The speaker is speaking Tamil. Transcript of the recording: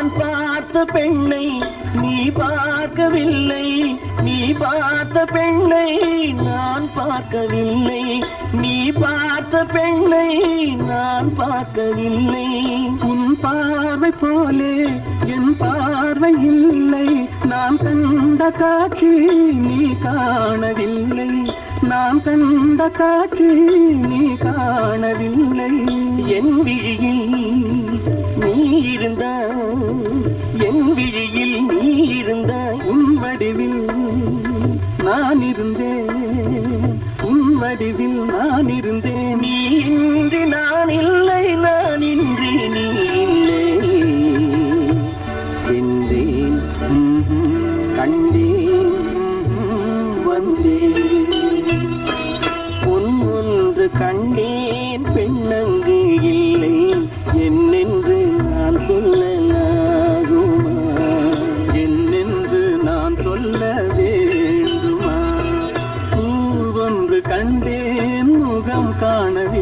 நான் பார்த்த பெண்ணை நீ பார்க்கவில்லை, நீ பார்த்த பெண்ணை நான் பார்க்கவில்லை, நீ பார்த்த பெண்ணை நான் பார்க்கவில்லை. உன் பார்வை போலே என் பார்வை இல்லை, நான் கண்ட காட்சி நீ காணவில்லை, நான் கண்ட காட்சி நீ காணவில்லை. என் விழியில் நீ இருந்தாய், என் விழியில் நீ இருந்தாய், உன் வடிவில் நான் இருந்தேன், உன் வடிவில் நான் இருந்தேன். நீ இன்றி நான் இல்லை, நான் இன்றி நீ இல்லை. சென்றேன், கண்டேன், வந்தேன், பொன் ஒன்று கண்டேன், பெண்ணங்கு இல்லை, என்னென்று நான் சொல்லலாகுமா, என்னென்று நான் சொல்ல வேண்டுமா? பூவொன்று கண்டேன், முகம் காணவில்லை,